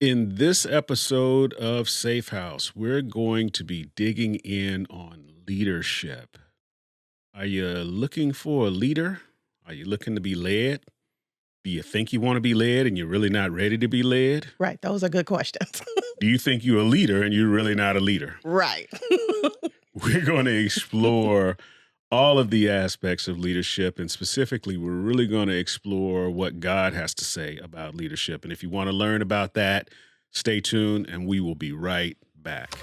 In this episode of Safe House, we're going to be digging in on leadership. Are you looking for a leader? Are you looking to be led? Do you think you want to be led and you're really not ready to be led? Right. Those are good questions. Do you think you're a leader and you're really not a leader? Right. We're going to explore all of the aspects of leadership, and specifically, we're really going to explore what God has to say about leadership. And if you want to learn about that, stay tuned, and we will be right back.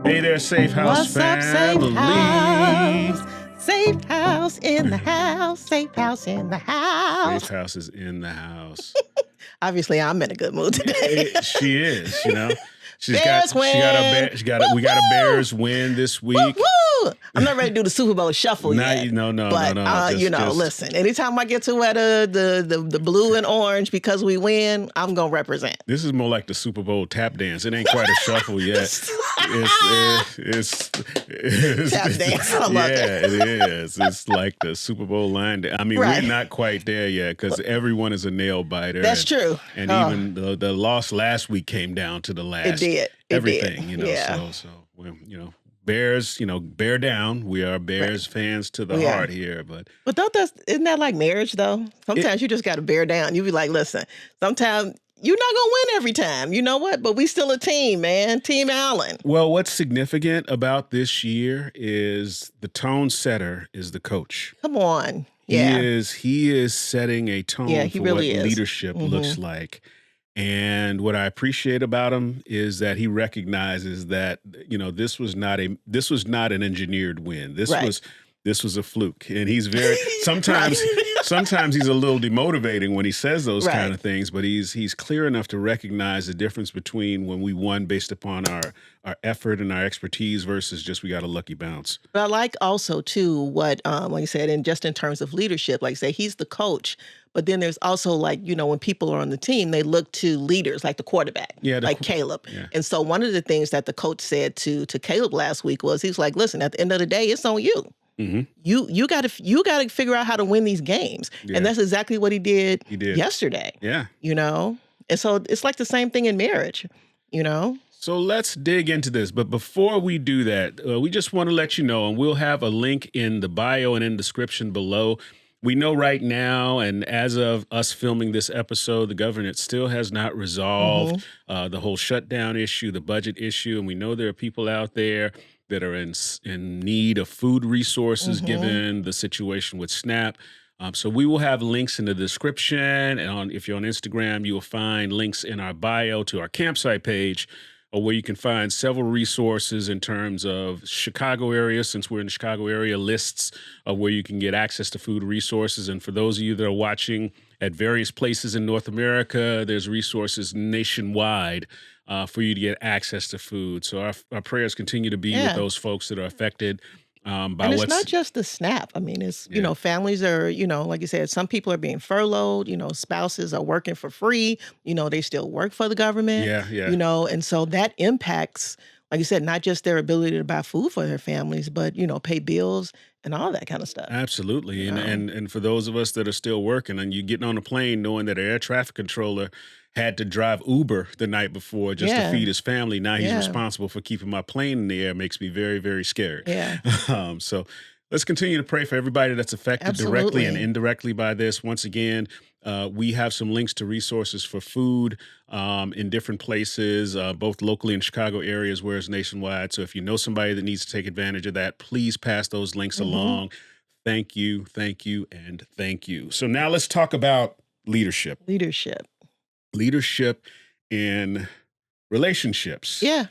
Hey there, Safe House What's up, Safe family. House? Safe House in the house. Safe House in the house. Safe House is in the house. Obviously, I'm in a good mood today. She is, you know. Bears win. We got a Bears win this week. Woo! I'm not ready to do the Super Bowl shuffle yet. No. But listen. Anytime I get to wear the blue and orange because we win, I'm gonna represent. This is more like the Super Bowl tap dance. It ain't quite a shuffle yet. It's tap dance. I love it. It is. It's like the Super Bowl line. I mean, Right. we're not quite there yet because everyone is a nail biter. That's true. And even the loss last week came down to the last. It did. Everything, you know. Yeah. So Bears, bear down. We are Bears fans to the heart here, but isn't that like marriage though? Sometimes you just got to bear down. You be like, listen, sometimes you're not gonna win every time. You know what? But we still a team, man. Team Allen. Well, what's significant about this year is the tone setter is the coach. Come on. Yeah. He is setting a tone for really what is. leadership looks like. And what I appreciate about him is that he recognizes that, this was not an engineered win. This was a fluke. And he's very sometimes he's a little demotivating when he says those kind of things, but he's clear enough to recognize the difference between when we won based upon our effort and our expertise versus just we got a lucky bounce. But I like also too what like you said, and just in terms of leadership, like you say, he's the coach. But then there's also when people are on the team, they look to leaders like the quarterback, like Caleb. Yeah. And so one of the things that the coach said to Caleb last week was, he's like, listen, at the end of the day, it's on you. Mm-hmm. You got to figure out how to win these games. Yeah. And that's exactly what he did yesterday. Yeah. And so it's like the same thing in marriage, So let's dig into this. But before we do that, we just want to let you know, and we'll have a link in the bio and in the description below. We know right now, and as of us filming this episode, the government still has not resolved the whole shutdown issue, the budget issue, and we know there are people out there that are in need of food resources given the situation with SNAP. So we will have links in the description, and if you're on Instagram, you will find links in our bio to our campsite page, where you can find several resources in terms of Chicago area, since we're in the Chicago area, lists of where you can get access to food resources. And for those of you that are watching at various places in North America, there's resources nationwide for you to get access to food. So our prayers continue to be with those folks that are affected and it's not just the SNAP. I mean, it's, families are, like you said, some people are being furloughed, spouses are working for free, they still work for the government, and so that impacts, like you said, not just their ability to buy food for their families, but, pay bills and all that kind of stuff. Absolutely. And for those of us that are still working, and you getting on a plane knowing that an air traffic controller had to drive Uber the night before just to feed his family. Now he's responsible for keeping my plane in the air. Makes me very, very scared. Yeah. So let's continue to pray for everybody that's affected directly and indirectly by this. Once again, we have some links to resources for food in different places, both locally in Chicago area as well as nationwide. So if you know somebody that needs to take advantage of that, please pass those links along. Thank you, and thank you. So now let's talk about leadership. Leadership in relationships. Yeah.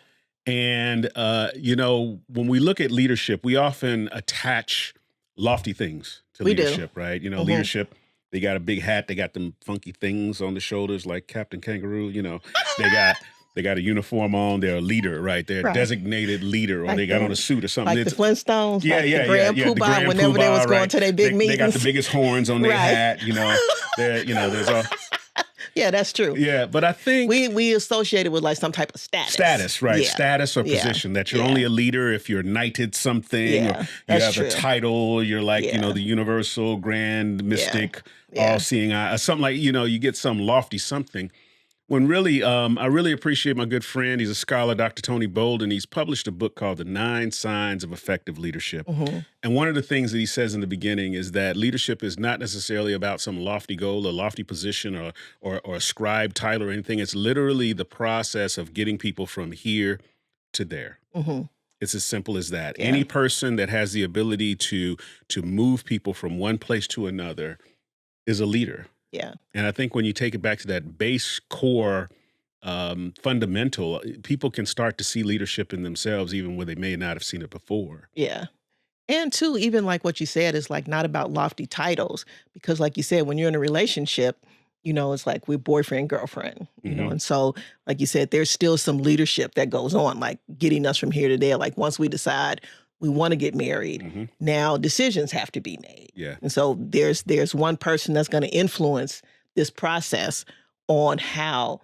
And, when we look at leadership, we often attach lofty things to leadership, right? Leadership, they got a big hat. They got them funky things on the shoulders like Captain Kangaroo. They got a uniform on. They're a leader, right? They're a designated leader, or they got on a suit or something. Like the Flintstones, the Grand Poobah, whenever they was going to their big meetings. They got the biggest horns on their hat, there's all... Yeah, that's true. Yeah, but I think we associate it with like some type of status. Status, right? Yeah. Status or position that you're only a leader if you're knighted something, or you have a title. You're like the universal grand mystic, all-seeing eye, something like you get some lofty something. When really, I really appreciate my good friend. He's a scholar, Dr. Tony Bolden. He's published a book called The 9 Signs of Effective Leadership. And one of the things that he says in the beginning is that leadership is not necessarily about some lofty goal, a lofty position, or a scribe title or anything. It's literally the process of getting people from here to there. It's as simple as that. Yeah. Any person that has the ability to move people from one place to another is a leader. Yeah. And I think when you take it back to that base core fundamental, people can start to see leadership in themselves even where they may not have seen it before. Yeah. And too, even like what you said is like not about lofty titles, because like you said, when you're in a relationship, it's like we're boyfriend, girlfriend, and so like you said, there's still some leadership that goes on, like getting us from here to there. Like once we decide we want to get married, now decisions have to be made. Yeah. And so there's one person that's going to influence this process on how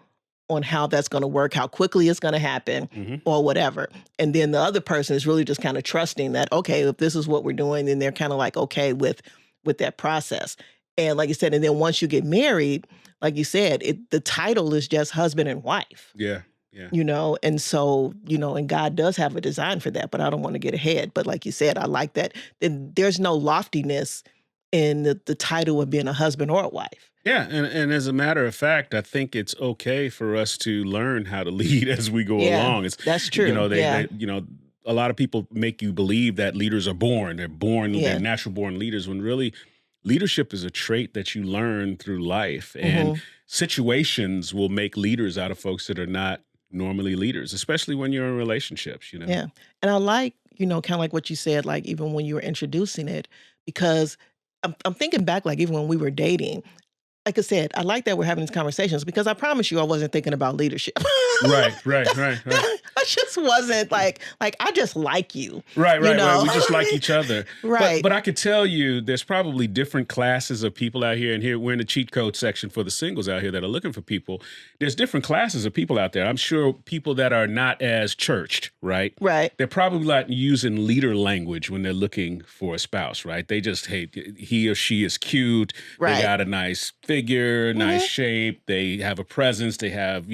that's going to work, how quickly it's going to happen, or whatever. And then the other person is really just kind of trusting that, okay, if this is what we're doing, then they're kind of like, okay with that process. And like you said, and then once you get married, like you said, the title is just husband and wife. Yeah. Yeah. And so, and God does have a design for that, but I don't want to get ahead. But like you said, I like that. There's no loftiness in the title of being a husband or a wife. Yeah. And as a matter of fact, I think it's okay for us to learn how to lead as we go along. That's true. They a lot of people make you believe that leaders are born. They're born, they're natural born leaders, when really leadership is a trait that you learn through life. And situations will make leaders out of folks that are not normally leaders, especially when you're in relationships, Yeah. And I like, kind of like what you said, like even when you were introducing it, because I'm thinking back, like even when we were dating, like I said, I like that we're having these conversations because I promise you I wasn't thinking about leadership. Right. I just wasn't like I just like you. Right. We just like each other. Right. But I could tell you there's probably different classes of people out here, and here we're in the cheat code section for the singles out here that are looking for people. There's different classes of people out there. I'm sure people that are not as churched, right? Right. They're probably not using leader language when they're looking for a spouse, right? They just, hey, he or she is cute. Right. They got a nice figure, nice shape. They have a presence. They have,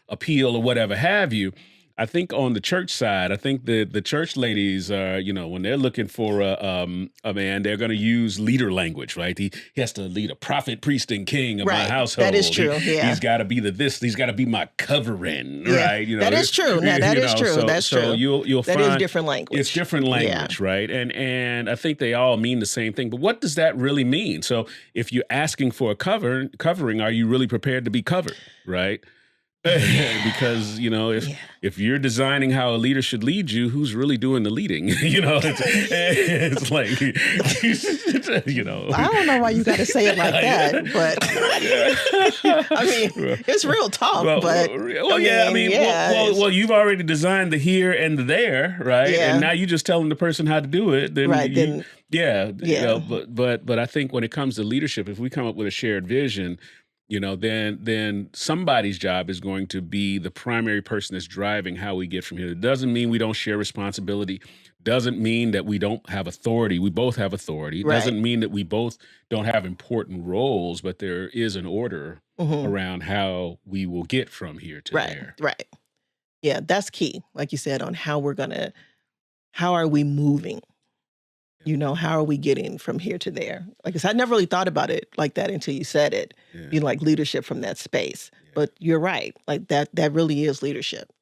appeal or whatever have you. I think on the church side, I think the church ladies are, when they're looking for a man, they're going to use leader language, right? He has to lead a prophet, priest, and king of my household. That is true. He's got to be he's got to be my covering, right? That is true. Now, that is true. That's true. So you'll find that is different language. It's different language, right? And I think they all mean the same thing. But what does that really mean? So if you're asking for a covering, are you really prepared to be covered, right? Because if you're designing how a leader should lead you, who's really doing the leading? It's like I don't know why you got to say it like that, but I mean it's real talk. Well, you've already designed the here and the there, right? Yeah. And now you're just telling the person how to do it. Then right. But I think when it comes to leadership, if we come up with a shared vision, then somebody's job is going to be the primary person that's driving how we get from here. It doesn't mean we don't share responsibility. Doesn't mean that we don't have authority. We both have authority. Right. Doesn't mean that we both don't have important roles, but there is an order around how we will get from here to there. Right. Yeah, that's key. Like you said, on how are we moving? How are we getting from here to there? Like I said, I never really thought about it like that until you said it, like leadership from that space. Yeah. But you're right. Like that really is leadership.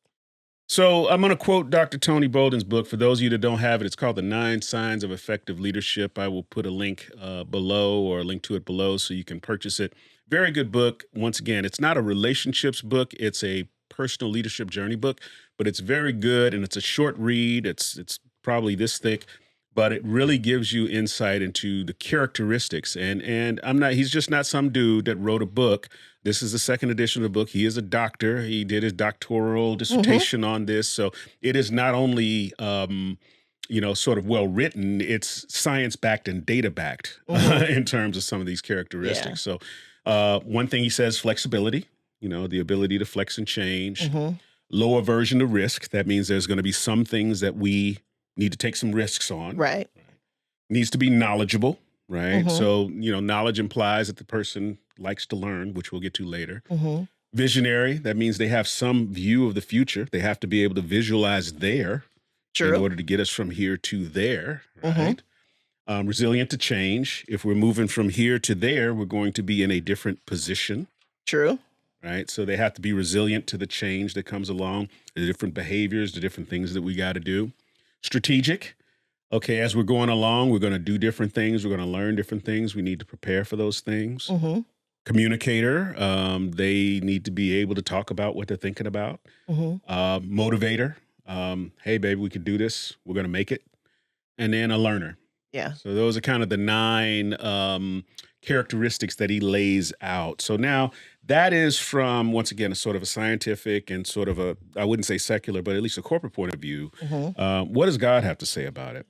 So I'm going to quote Dr. Tony Bolden's book. For those of you that don't have it, it's called The 9 Signs of Effective Leadership. I will put a link below or a link to it below so you can purchase it. Very good book. Once again, it's not a relationships book. It's a personal leadership journey book, but it's very good and it's a short read. It's probably this thick. But it really gives you insight into the characteristics. And he's just not some dude that wrote a book. This is the second edition of the book. He is a doctor. He did his doctoral dissertation on this. So it is not only, sort of well written, it's science backed and data backed in terms of some of these characteristics. Yeah. So One thing he says, flexibility, the ability to flex and change. Mm-hmm. Low aversion to risk. That means there's going to be some things that we need to take some risks on. Right. Needs to be knowledgeable, right? Mm-hmm. So, knowledge implies that the person likes to learn, which we'll get to later. Mm-hmm. Visionary. That means they have some view of the future. They have to be able to visualize there in order to get us from here to there, right? Resilient to change. If we're moving from here to there, we're going to be in a different position. True. Right? So they have to be resilient to the change that comes along, the different behaviors, the different things that we got to do. Strategic. Okay, as we're going along, we're going to do different things. We're going to learn different things. We need to prepare for those things. Mm-hmm. Communicator. They need to be able to talk about what they're thinking about. Mm-hmm. Motivator. Hey, baby, we can do this. We're going to make it. And then a learner. Yeah. So those are kind of the 9 characteristics that he lays out. So now that is from, once again, a sort of a scientific and sort of I wouldn't say secular, but at least a corporate point of view. Mm-hmm. What does God have to say about it?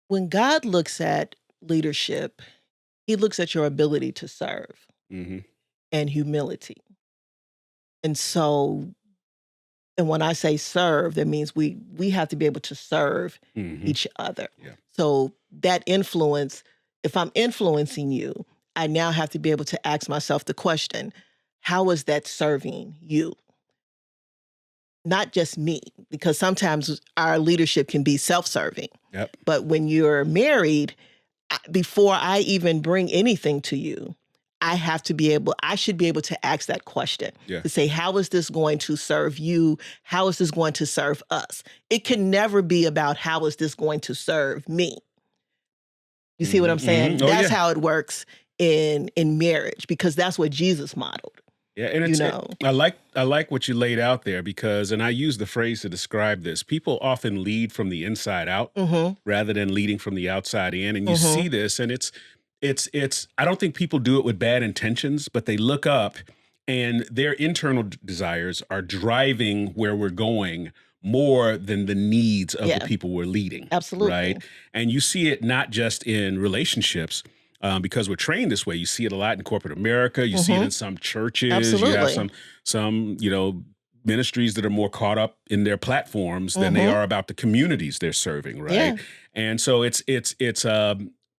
When God looks at leadership, he looks at your ability to serve and humility. And so, and when I say serve, that means we have to be able to serve each other. Yeah. So that influence, if I'm influencing you, I now have to be able to ask myself the question, how is that serving you? Not just me, because sometimes our leadership can be self-serving. Yep. But when you're married, before I even bring anything to you, I should be able to ask that question to say, how is this going to serve you? How is this going to serve us? It can never be about how is this going to serve me? You see what I'm saying? Oh, that's how it works in marriage, because that's what Jesus modeled. Yeah, and I like what you laid out there because, and I use the phrase to describe this, people often lead from the inside out rather than leading from the outside in. And you see this, and it's I don't think people do it with bad intentions, but they look up and their internal desires are driving where we're going more than the needs of the people we're leading. Absolutely. Right. And you see it not just in relationships, because we're trained this way. You see it a lot in corporate America. You see it in some churches. Absolutely. You have some ministries that are more caught up in their platforms than they are about the communities they're serving, right? Yeah. And so it's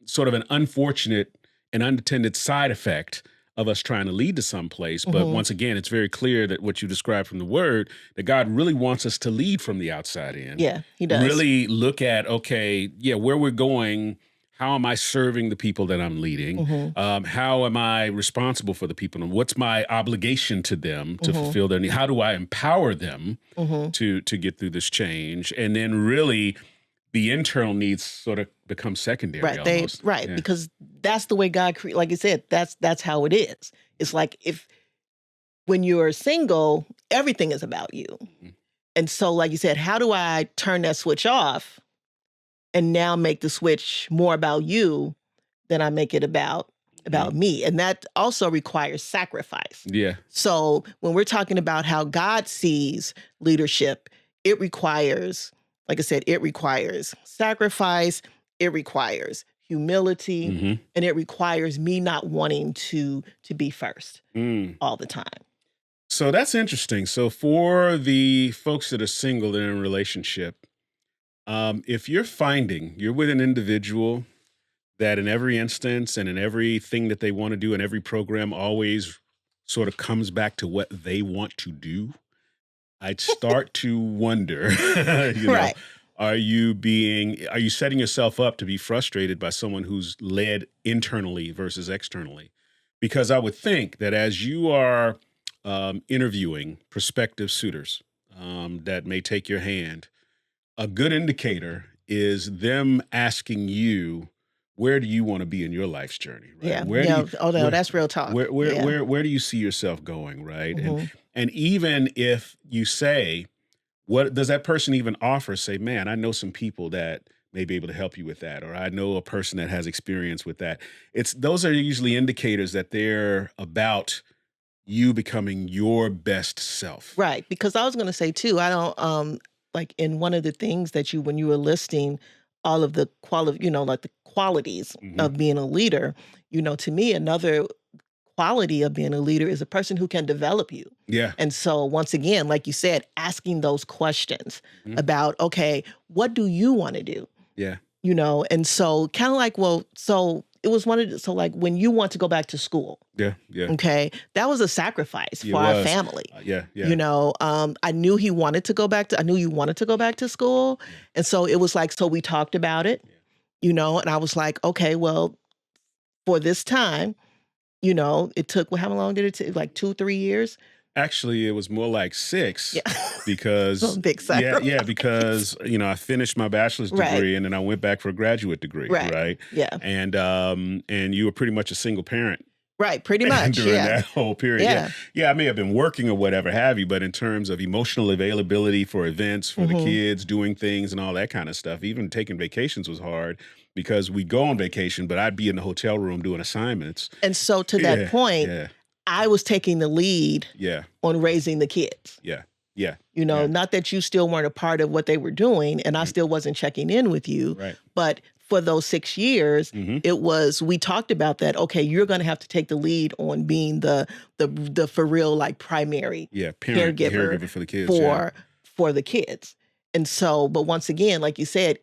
sort of an unfortunate and unintended side effect of us trying to lead to someplace. But once again, it's very clear that what you described from the word, that God really wants us to lead from the outside in. Yeah, he does. Really look at, where we're going. How am I serving the people that I'm leading? How am I responsible for the people? And what's my obligation to them to fulfill their need? How do I empower them to get through this change? And then really the internal needs sort of become secondary. Right. Because that's the way God created. Like I said, that's how it is. It's like when you're single, everything is about you. And so, like you said, how do I turn that switch off and now make the switch more about you than I make it about me? And that also requires sacrifice. Yeah. So when we're talking about how God sees leadership, it requires, like I said, it requires sacrifice, it requires humility, and it requires me not wanting to be first all the time. So that's interesting. So for the folks that are single and in a relationship, if you're finding you're with an individual that in every instance and in everything that they want to do in every program always sort of comes back to what they want to do, I'd start to wonder, are you setting yourself up to be frustrated by someone who's led internally versus externally? Because I would think that as you are interviewing prospective suitors that may take your hand, a good indicator is them asking you, where do you want to be in your life's journey? Right? That's real talk. Where do you see yourself going? Right. And even if you say, what does that person even offer? Say, man, I know some people that may be able to help you with that. Or I know a person that has experience with that. Those are usually indicators that they're about you becoming your best self. Right. Because I was going to say too, I don't, like in one of the things that when you were listing all of the qualities of being a leader, to me, another quality of being a leader is a person who can develop you. Yeah. And so once again, like you said, asking those questions about, okay, what do you want to do? Yeah. And so kind of like, well, so it was so like when you want to go back to school. Yeah. Yeah. Okay. That was a sacrifice for our family. Yeah. Yeah. I knew you wanted to go back to school. And so it was like, so we talked about it, and I was like, okay, well, for this time, it took, well, how long did it take? Like 2-3 years? Actually, it was more like 6 because big because I finished my bachelor's degree and then I went back for a graduate degree, right? Yeah. And you were pretty much a single parent. Right, pretty much. During that whole period. Yeah, I may have been working or whatever have you, but in terms of emotional availability for events, for the kids, doing things and all that kind of stuff, even taking vacations was hard because we'd go on vacation, but I'd be in the hotel room doing assignments. And so to that point, I was taking the lead on raising the kids. Yeah. Not that you still weren't a part of what they were doing and I still wasn't checking in with you, but for those 6 years, it was, we talked about that. Okay, you're going to have to take the lead on being the for real, like primary caregiver for the kids, for the kids. And so, but once again, like you said,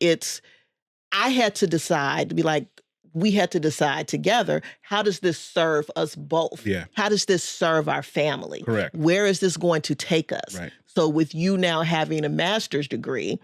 I had to decide to be like, we had to decide together, how does this serve us both? Yeah. How does this serve our family? Correct. Where is this going to take us? Right. So with you now having a master's degree,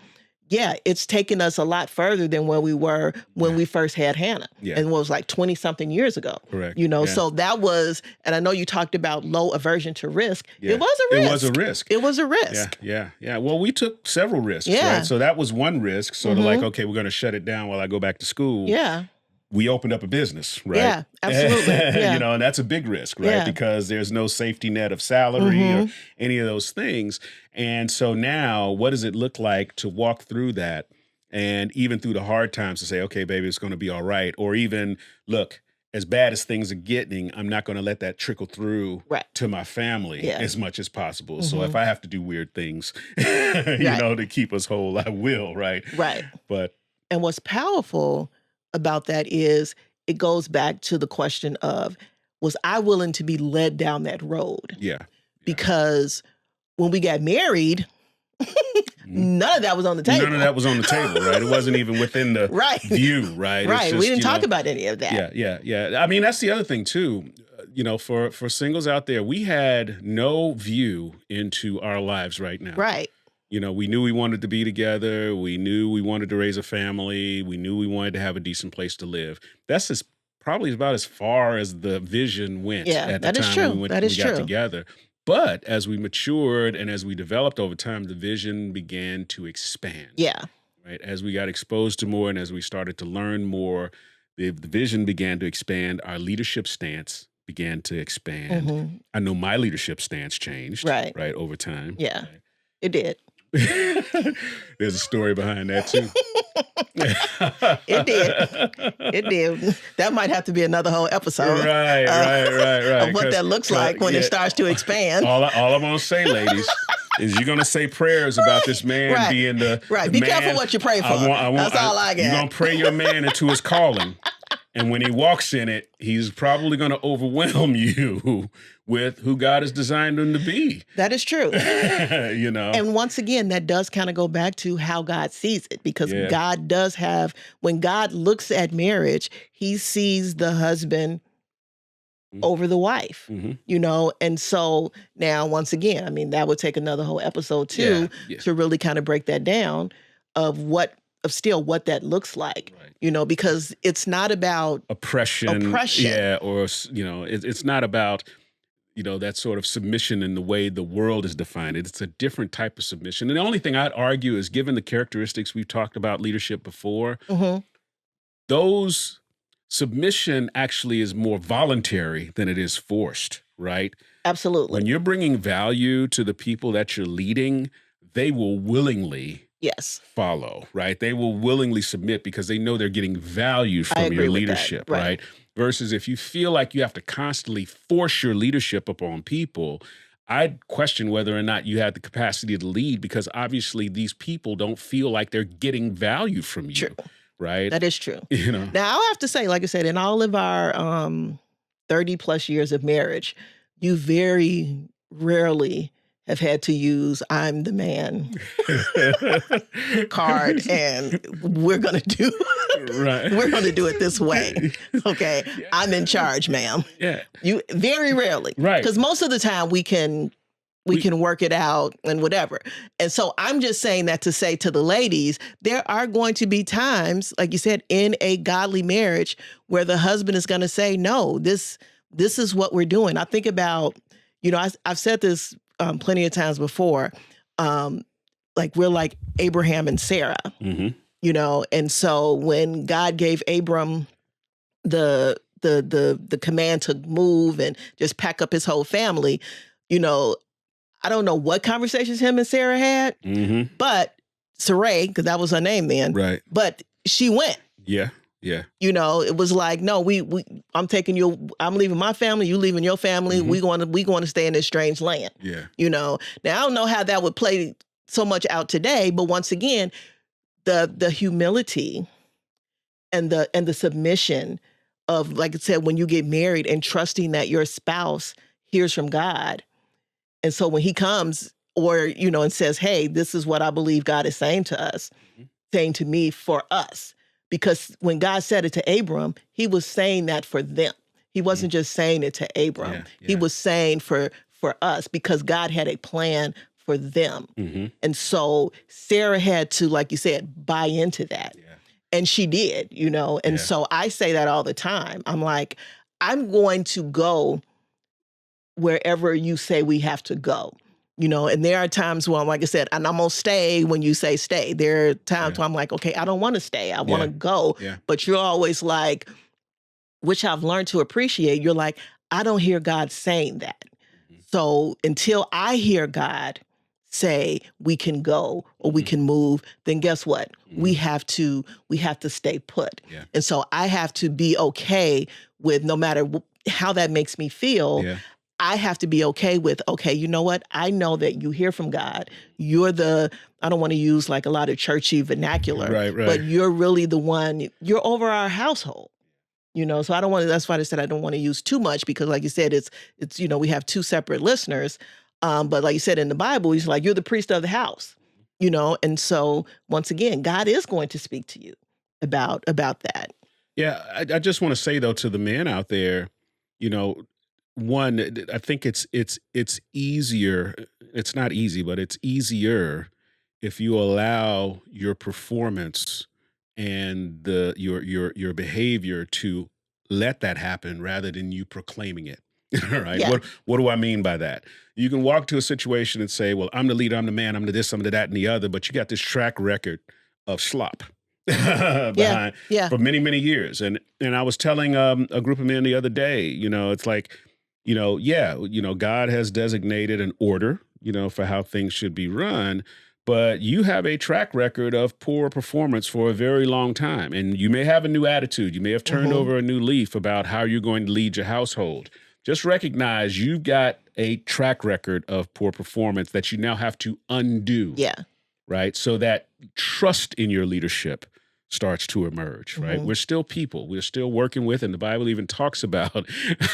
it's taken us a lot further than where we were when we first had Hannah. Yeah. And it was like 20-something years ago. Correct. So that was, and I know you talked about low aversion to risk. Yeah. It was a risk. It was a risk. It was a risk. Yeah. Well, we took several risks, right? So that was one risk, sort of like, okay, we're going to shut it down while I go back to school. Yeah. We opened up a business, right? Yeah, absolutely. Yeah. And that's a big risk, right? Because there's no safety net of salary or any of those things. And so now, what does it look like to walk through that and even through the hard times to say, okay, baby, it's going to be all right. Or even, look, as bad as things are getting, I'm not going to let that trickle through to my family as much as possible. So if I have to do weird things, to keep us whole, I will, right? Right. And what's powerful about that is it goes back to the question of, was I willing to be led down that road? Yeah. Because when we got married, none of that was on the table. None of that was on the table, right? It wasn't even within the view, right? Right. We didn't talk about any of that. Yeah. I mean, that's the other thing too. For singles out there, we had no view into our lives right now. Right. We knew we wanted to be together. We knew we wanted to raise a family. We knew we wanted to have a decent place to live. That's probably about as far as the vision went at the time we got together. But as we matured and as we developed over time, the vision began to expand. Yeah. Right. As we got exposed to more and as we started to learn more, the vision began to expand. Our leadership stance began to expand. I know my leadership stance changed. Right. Over time. Yeah. It did. There's a story behind that too. It did. That might have to be another whole episode. Right. Of what that looks like when it starts to expand. All I'm gonna say, ladies, is you're gonna say prayers about this man being the Be man. careful what you pray for. That's all I get. You're gonna pray your man into his calling. And when he walks in it, he's probably going to overwhelm you with who God has designed him to be. That is true. And once again, that does kind of go back to how God sees it, because God does have, when God looks at marriage, he sees the husband over the wife, and so now, once again, I mean, that would take another whole episode too, to really kind of break that down of what that looks like, because it's not about oppression. Yeah. Or, it's not about, that sort of submission in the way the world is defined. It's a different type of submission. And the only thing I'd argue is, given the characteristics we've talked about leadership before, those submission actually is more voluntary than it is forced, right? Absolutely. When you're bringing value to the people that you're leading, they will willingly follow, right? They will willingly submit because they know they're getting value from your leadership, right? Versus if you feel like you have to constantly force your leadership upon people, I'd question whether or not you have the capacity to lead, because obviously these people don't feel like they're getting value from you, right? That is true. Now, I'll have to say, like I said, in all of our 30 plus years of marriage, you very rarely have had to use "I'm the man" card, and we're gonna do we're gonna do it this way. Okay, Yeah. I'm in charge, ma'am. Yeah. You very rarely, Right. because most of the time we can work it out and whatever. And so I'm just saying that to say to the ladies, there are going to be times, like you said, in a godly marriage where the husband is going to say, no, this is what we're doing. I think about, I've said this plenty of times before, like we're like Abraham and Sarah, and so when God gave Abram the command to move and just pack up his whole family, I don't know what conversations him and Sarah had, but Sarai, because that was her name then, right? But she went. Yeah, yeah. It was like, no, I'm taking you. I'm leaving my family. You leaving your family. We going to stay in this strange land. Yeah. Now I don't know how that would play so much out today, but once again, the humility and the submission of, like I said, when you get married and trusting that your spouse hears from God. And so when he comes or, and says, hey, this is what I believe God is saying to us, saying to me for us. Because when God said it to Abram, he was saying that for them. He wasn't just saying it to Abram. Yeah. He was saying for us, because God had a plan for them. And so Sarah had to, like you said, buy into that. Yeah. And she did, And so I say that all the time. I'm like, I'm going to go wherever you say we have to go, and there are times when, like I said, and I'm going to stay when you say stay. There are times where I'm like, okay, I don't want to stay. I want to go. Yeah. But you're always like, which I've learned to appreciate. You're like, I don't hear God saying that. So until I hear God say we can go or we can move, then guess what? We have to stay put. Yeah. And so I have to be okay with, no matter how that makes me feel. Yeah. I have to be okay with, okay, you know what? I know that you hear from God. You're I don't want to use like a lot of churchy vernacular, right. But you're really the one, you're over our household, so I don't want to, that's why I said I don't want to use too much, because like you said, it's we have two separate listeners. But like you said in the Bible, he's like, you're the priest of the house, and so once again, God is going to speak to you about that. Yeah. I just want to say though, to the men out there, one, I think it's easier. It's not easy, but it's easier if you allow your performance and your behavior to let that happen rather than you proclaiming it. Right? Yeah. What do I mean by that? You can walk to a situation and say, well, I'm the leader, I'm the man, I'm the this, I'm the that, and the other, but you got this track record of slop behind for many, many years. And I was telling a group of men the other day, it's like, God has designated an order, for how things should be run, but you have a track record of poor performance for a very long time. And you may have a new attitude. You may have turned over a new leaf about how you're going to lead your household. Just recognize you've got a track record of poor performance that you now have to undo. Yeah. Right? So that trust in your leadership starts to emerge, right? We're still people. We're still working with, and the Bible even talks about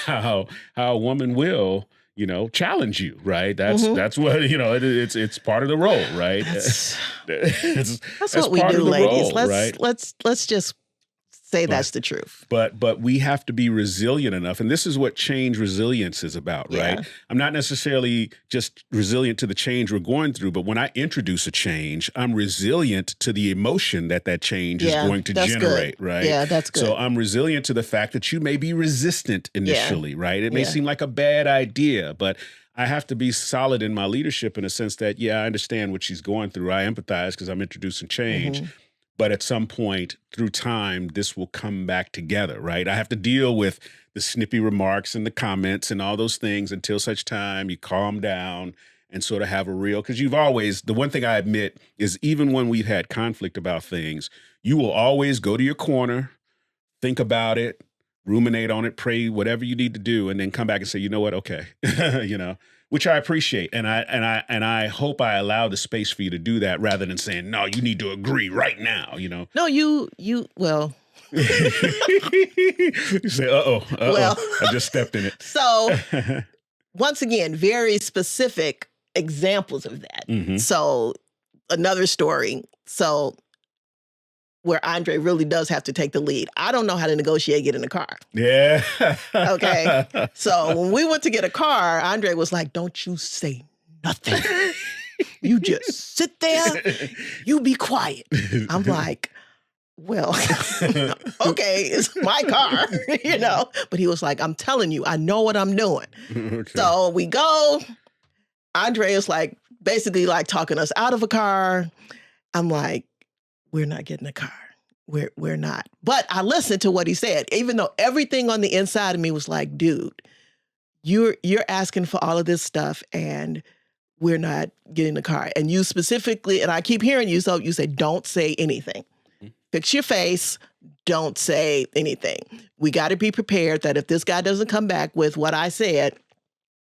how a woman will, challenge you, right? That's what, it's part of the role, right? That's what we do, ladies. Role, right? Let's just say that's the truth. But we have to be resilient enough. And this is what change resilience is about, right? I'm not necessarily just resilient to the change we're going through, but when I introduce a change, I'm resilient to the emotion that change is going to generate, right? Yeah, that's good. So I'm resilient to the fact that you may be resistant initially, right? It may seem like a bad idea, but I have to be solid in my leadership in a sense that, I understand what she's going through. I empathize because I'm introducing change. But at some point through time, this will come back together, right? I have to deal with the snippy remarks and the comments and all those things until such time you calm down and sort of have a real, because the one thing I admit is even when we've had conflict about things, you will always go to your corner, think about it, ruminate on it, pray, whatever you need to do, and then come back and say, you know what, okay, which I appreciate. And I hope I allow the space for you to do that rather than saying, no, you need to agree right now, No, well, You say, well, I just stepped in it. So once again, very specific examples of that. Mm-hmm. So another story. So where Andre really does have to take the lead. I don't know how to negotiate get in a car. Yeah. Okay. So when we went to get a car, Andre was like, don't you say nothing. You just sit there. You be quiet. I'm like, well, okay, it's my car, you know. But he was like, I'm telling you, I know what I'm doing. Okay. So we go. Andre is like, basically like talking us out of a car. I'm like, we're not getting a car. We're not. But I listened to what he said, even though everything on the inside of me was like, dude, you're asking for all of this stuff and we're not getting the car. And you specifically, and I keep hearing you, so you say, don't say anything. Fix your face. Don't say anything. We got to be prepared that if this guy doesn't come back with what I said,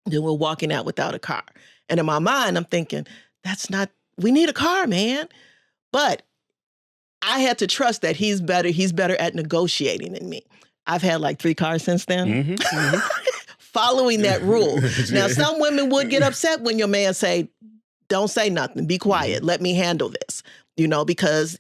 then we're walking out without a car. And in my mind, I'm thinking, we need a car, man. But I had to trust that he's better at negotiating than me. I've had like 3 cars since then. Mm-hmm, mm-hmm. Following that rule. Now, some women would get upset when your man say, don't say nothing, be quiet, let me handle this, you know, because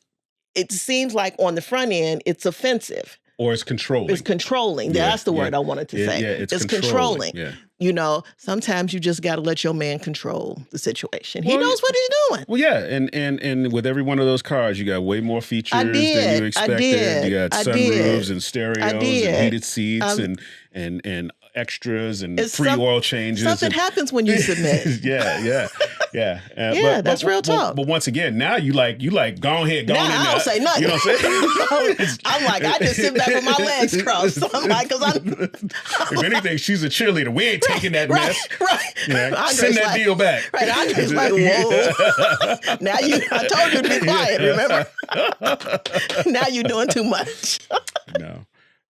it seems like on the front end, it's offensive. Or it's controlling. It's controlling. Yeah, that's the word I wanted to say. Yeah, it's controlling. Yeah. You know, sometimes you just got to let your man control the situation. He knows what he's doing. Well, yeah, and with every one of those cars, you got way more features than you expected. You got sunroofs and stereos and heated seats and extros and free oil changes. Something happens when you submit. Yeah. That's real talk. But once again, now you like, go ahead, go on in there. I don't say nothing. You know what I'm saying? I'm like, I just sit back with my legs crossed. So I'm like, if anything, she's a cheerleader. We ain't taking that mess. Right. Yeah, send that deal back. Right. Andre's like, whoa. Now I told you to be quiet, remember? Now you're doing too much. No.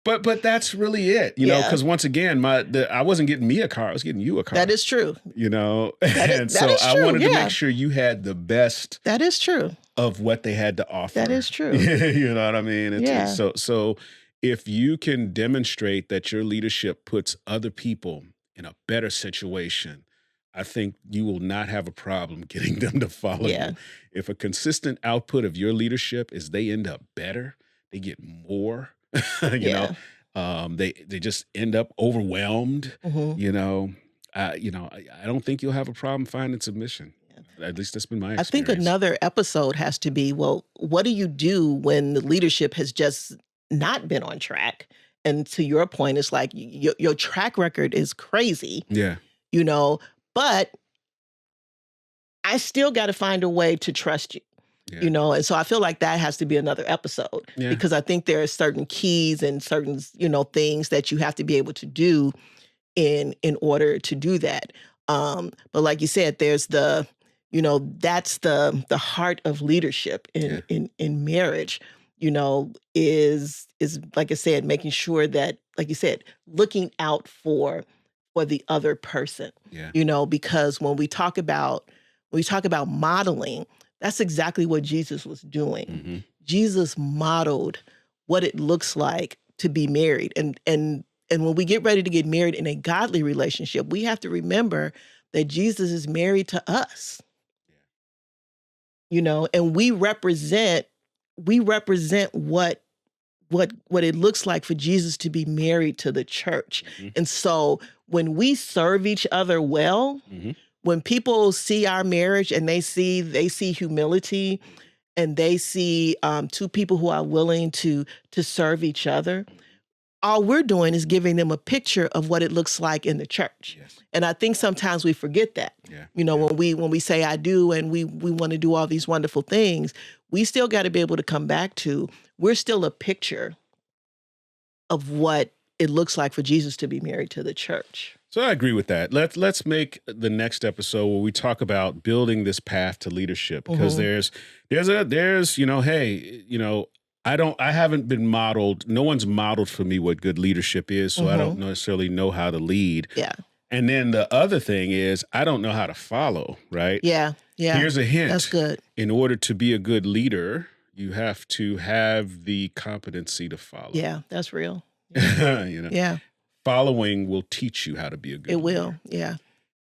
But that's really it, you know, because once again, I wasn't getting me a car, I was getting you a car. That is true. You know, that so is true, I wanted to make sure you had the best. That is true. Of what they had to offer. That is true. You know what I mean? So if you can demonstrate that your leadership puts other people in a better situation, I think you will not have a problem getting them to follow you. If a consistent output of your leadership is they end up better, they get more. you know, they just end up overwhelmed. Mm-hmm. You know, I don't think you'll have a problem finding submission. Yeah. At least that's been my experience. I think another episode has to be, well, what do you do when the leadership has just not been on track? And to your point, it's like your track record is crazy. Yeah. You know, but I still got to find a way to trust you. Yeah. You know, and so I feel like that has to be another episode because I think there are certain keys and certain, you know, things that you have to be able to do in order to do that. But like you said, there's the, you know, that's the heart of leadership in marriage, you know, is like I said, making sure that, like you said, looking out for the other person, you know, because when we talk about modeling, that's exactly what Jesus was doing. Mm-hmm. Jesus modeled what it looks like to be married. And when we get ready to get married in a godly relationship, we have to remember that Jesus is married to us. Yeah. You know, and we represent what it looks like for Jesus to be married to the church. Mm-hmm. And so when we serve each other well, mm-hmm. when people see our marriage and they see humility and they see 2 people who are willing to serve each other, all we're doing is giving them a picture of what it looks like in the church. Yes. And I think sometimes we forget that. Yeah. You know, when we say I do and we want to do all these wonderful things, we still got to be able to come back to, we're still a picture of what it looks like for Jesus to be married to the church. So I agree with that. Let's make the next episode where we talk about building this path to leadership, because mm-hmm. there's you know, hey, you know, I haven't been modeled. No one's modeled for me what good leadership is, so mm-hmm. I don't necessarily know how to lead. Yeah. And then the other thing is I don't know how to follow, right? Yeah. Yeah. Here's a hint. That's good. In order to be a good leader, You have to have the competency to follow. Yeah, that's real. Yeah. Yeah. Following will teach you how to be a good It leader. will. Yeah.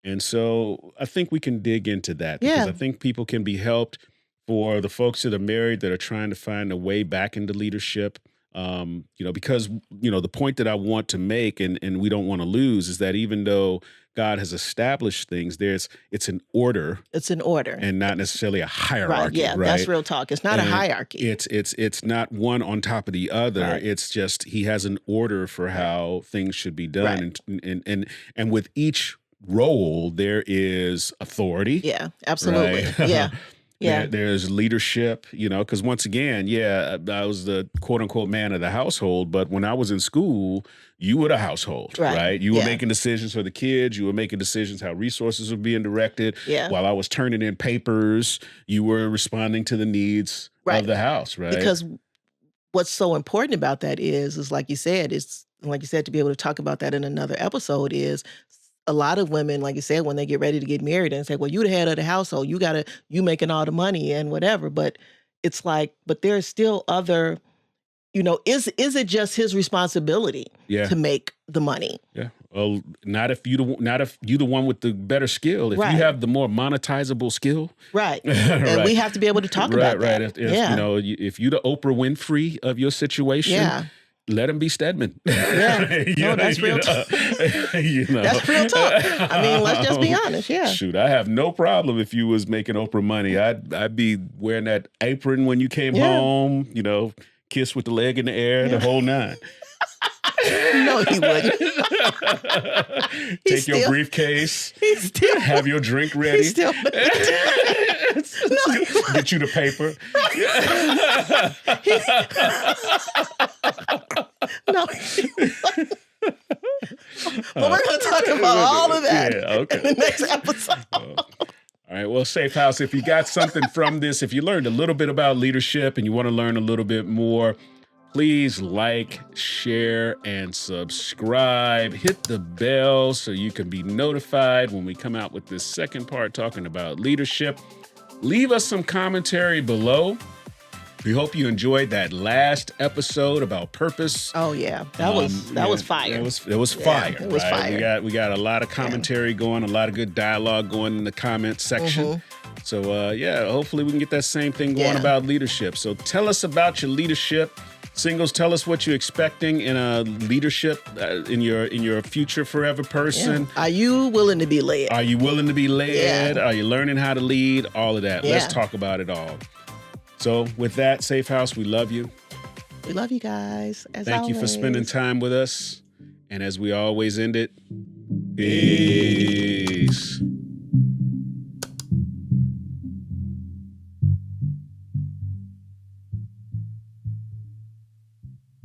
And so I think we can dig into that because I think people can be helped for the folks that are married that are trying to find a way back into leadership. Because, the point that I want to make and we don't want to lose is that even though God has established things, it's an order. It's an order. And not necessarily a hierarchy. Right. Yeah, that's real talk. It's not a hierarchy. It's not one on top of the other. Right. It's just he has an order for how things should be done. Right. And with each role, there is authority. Yeah, absolutely. Right? Yeah. Yeah. There's leadership, because once again, I was the quote unquote man of the household. But when I was in school, you were the household, right? You were making decisions for the kids. You were making decisions how resources were being directed. Yeah. While I was turning in papers, you were responding to the needs of the house, right? Because what's so important about that is like you said, to be able to talk about that in another episode is a lot of women, like you said, when they get ready to get married and say, well, you the head of the household, you making all the money and whatever. But it's like, but there's still other, is it just his responsibility to make the money? Yeah. Well, not if you the one with the better skill. If you have the more monetizable skill. Right. And we have to be able to talk about that. Right. If you the Oprah Winfrey of your situation. Let him be Stedman. Yeah, that's real talk. That's real talk. I mean, let's just be honest. Yeah. Shoot, I have no problem if you was making Oprah money. I'd be wearing that apron when you came home. Kiss with the leg in the air, the whole nine. No, he wouldn't. Take your briefcase. Have your drink ready. Get you the paper. No. Well, we're going to talk about all of that in the next episode. All right. Well, Safe House, if you got something from this, if you learned a little bit about leadership and you want to learn a little bit more, please like, share, and subscribe. Hit the bell so you can be notified when we come out with this second part talking about leadership. Leave us some commentary below. We hope you enjoyed that last episode about purpose. Oh yeah, that was fire. It was fire. It was fire. We got a lot of commentary going, a lot of good dialogue going in the comment section. So hopefully we can get that same thing going about leadership. So tell us about your leadership. Singles, tell us what you're expecting in a leadership in your future forever person. Yeah. Are you willing to be led? Are you willing to be led? Yeah. Are you learning how to lead? All of that. Yeah. Let's talk about it all. So with that, Safe House, we love you. We love you guys. Thank you for spending time with us. And as we always end it, peace.